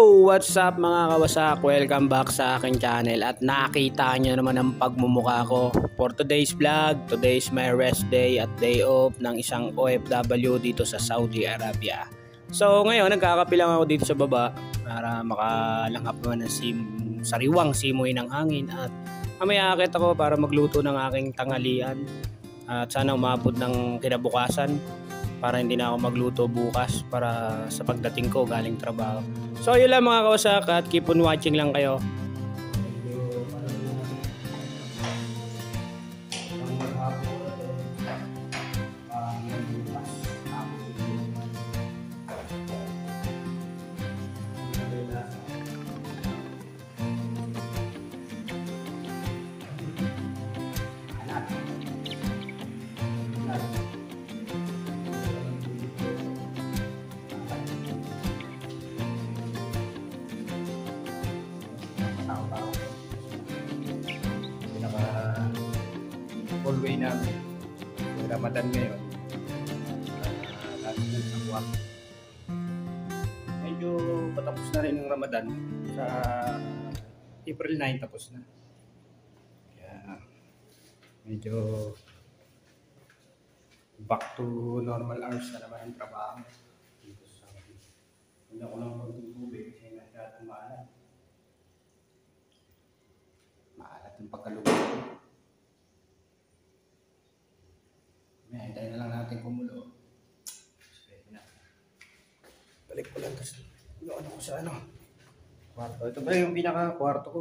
Yo! What's up mga kawasak? Welcome back sa aking channel at nakita nyo naman ang pagmumukha ko for today's vlog. Today is my rest day at day off ng isang OFW dito sa Saudi Arabia. So ngayon nagkakapilang ako dito sa baba para makalanghap naman ng sariwang simoy ng hangin at mamaya akit ako para magluto ng aking tanghalian at sana umabot ng kinabukasan para hindi na ako magluto bukas para sa pagdating ko galing trabaho. So yun lang mga kawasak at keep on watching lang kayo. All way namin. May Ramadan ngayon. Last month sa Kuwak. Medyo patapos na rin ng Ramadan. Sa April 9 tapos na. Kaya medyo back to normal hours na naman ang trabaho. Dito sa Saudi. Hindi ako lang magtutubig kasi masyadong maalat. Maalat yung pagkaluto. Hintayin na lang natin kumulo. Balik ko lang kasi yung ano ko sa kwarto. Ito ba yung pinaka-kwarto ko?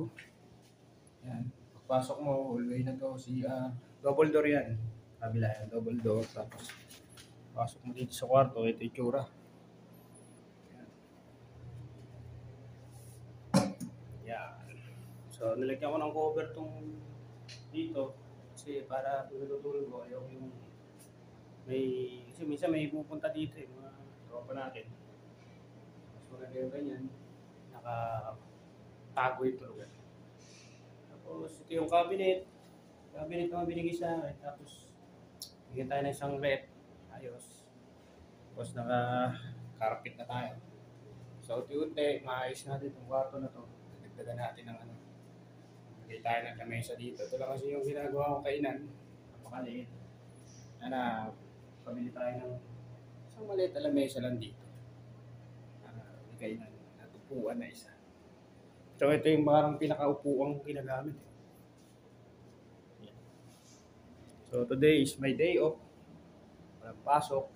Yan. Pagpasok mo, hallway na to. Double door yan. Kabila yan, double door. Tapos, pasok mo dito sa kwarto. Ito yung tsura. Yan. Yan. So, nilagyan ko ng cover tong dito. Kasi para tulog ko, ayaw yung kasi minsan may pupunta dito mga tropa natin. Mas maganda yung ganyan, nakatago yung tulugan. Tapos ito yung cabinet naman binigay sa akin. Tapos bigyan tayo ng isang rep, ayos. Tapos naka-carpet na tayo. So unti-unti, maayos natin itong kwarto na to. Dagdagan natin ng bigay tayo ng lamesa dito. Ito lang kasi yung ginagawa kong kainan. Napakaliit. Pamili tayo ng isang maliit na lamesa lang dito. Bigay na upuan na isa. So ito yung parang pinaka-upuan ginagamit. So today is my day off. Walang pasok.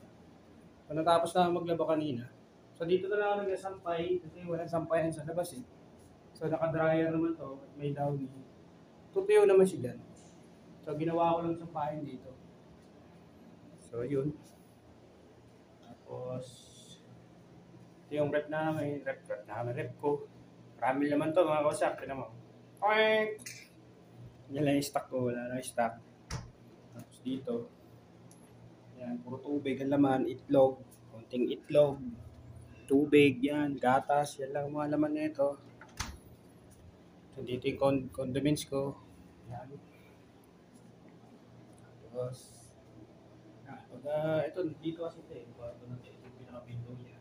So natapos na maglaba kanina. So dito na lang ako nagsasampay kasi walang sampayan sa labas eh. So naka-dryer naman to at may downy. Tutuyo naman siya dyan. So ginawa ko lang sampayan dito. So yun. Tapos ito yung rep ko. Marami naman to mga kawasak. Tignan mo. Okay. Yan lang yung stock ko. Wala lang yung stock. Tapos dito. Yan. Puro tubig ang laman. Itlog. Konting itlog. Tubig. Yan. Gatas. Yan lang mga laman na ito. So dito yung condiments ko. Yan. Tapos ito, dito kasi ito eh. Kwarto na ito. Ito yung pinaka-window niya.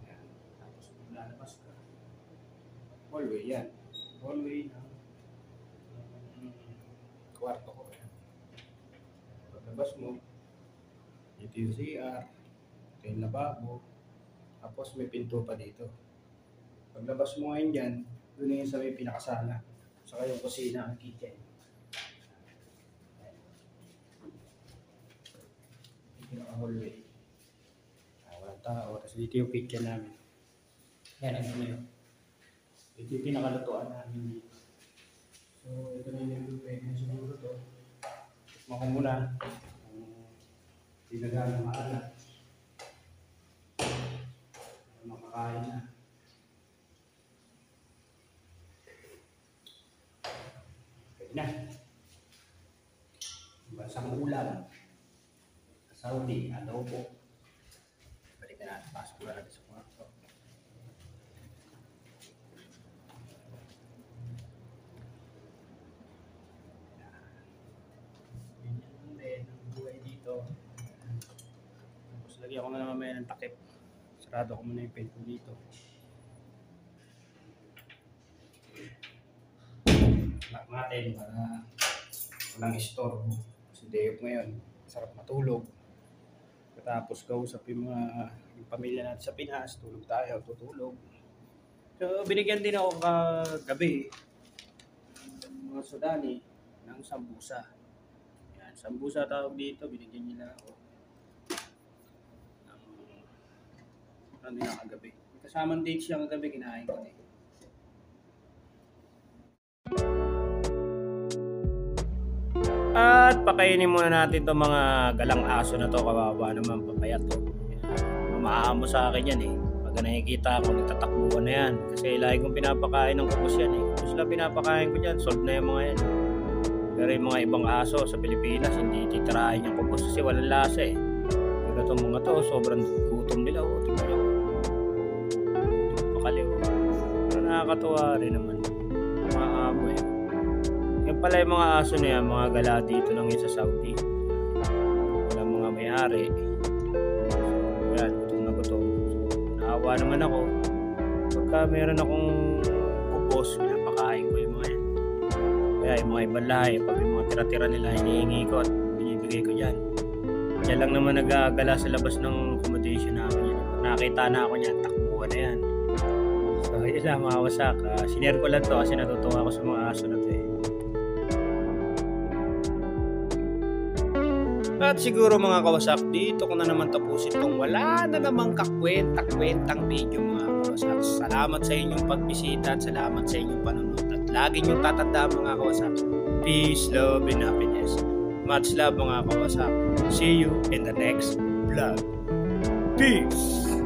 Yan. Tapos lalabas ka. Hallway yan. Hallway ng kwarto ko. Yan. Paglabas mo, ito yung CR. Ito yung lababo. Tapos may pinto pa dito. Paglabas mo ngayon dyan, doon yung sa may pinakasala. Saka yung kusina, ang kitchen. Pinaka-hallway. Walang tao. Tapos dito yung kitchen namin. Yan, ito na yun. Ito yung pinakalutuan namin dito. So, ito na yung pwede na siguro to. Tikman ko muna. Pinagana maalat. Makakain na. Pwede na. Bansang ulam. Saudi, adobo. Balik na natin. Pasok na natin sa kwarto. Ganyan lang din ang buhay dito. Tapos lagyan ko na naman ng takip. Sarado ko muna yung pinto dito. lock natin para walang istorbo. Kasi day off ngayon, sarap matulog. Tapos kausap yung pamilya natin sa Pinas, tulog tayo, tutulog. So binigyan din ako kagabi mga Sudani ng sambusa. Yan, sambusa tawag dito, binigyan nila ako. Ano nila kagabi. Kasamang date siya kagabi, kinain ko eh. At pakainin muna natin itong mga galang aso na to, kawawa naman, papayat to. Maamo sa akin yan eh. Pag nakikita ako, nagtatakbuhan na yan. Kasi lagi kong pinapakain ng kubos yan eh. Kubos lang pinapakain ko dyan, sold na yung mga yan. Pero yung mga ibang aso sa Pilipinas, hindi titirahin yung kubos kasi walang lasa eh. Pero itong mga to, sobrang gutom nila. O, tingnan nyo. Hindi ko pakaliw. Pero nakakatuwa rin naman. Mga amo eh. Yung pala yung mga aso na yan, mga gala dito lang yun sa Saudi. Walang mga may-ari. So, yan, gutom na gutom. So, naawa naman ako. Pagka meron akong kubos, pinapakain ko yung mga yan. Kaya yung mga ibang lahi, pag yung mga tira-tira nila, hinihingi ko at binibigay ko dyan. Yan lang naman nagagala sa labas ng accommodation namin. Yan. Pag nakita na ako niyan, takbuhan na yan. So, yun lang mga wasak. Sinare ko lang to kasi natutuwa ako sa mga aso na to eh. At siguro mga kawasak, dito ko na naman tapusin itong wala na namang kakwenta-kwentang video mga kawasak. Salamat sa inyong pagbisita at salamat sa inyong panunod. At lagi niyong tatandaan mga kawasak, peace, love, and happiness. Much love mga kawasak. See you in the next vlog. Peace!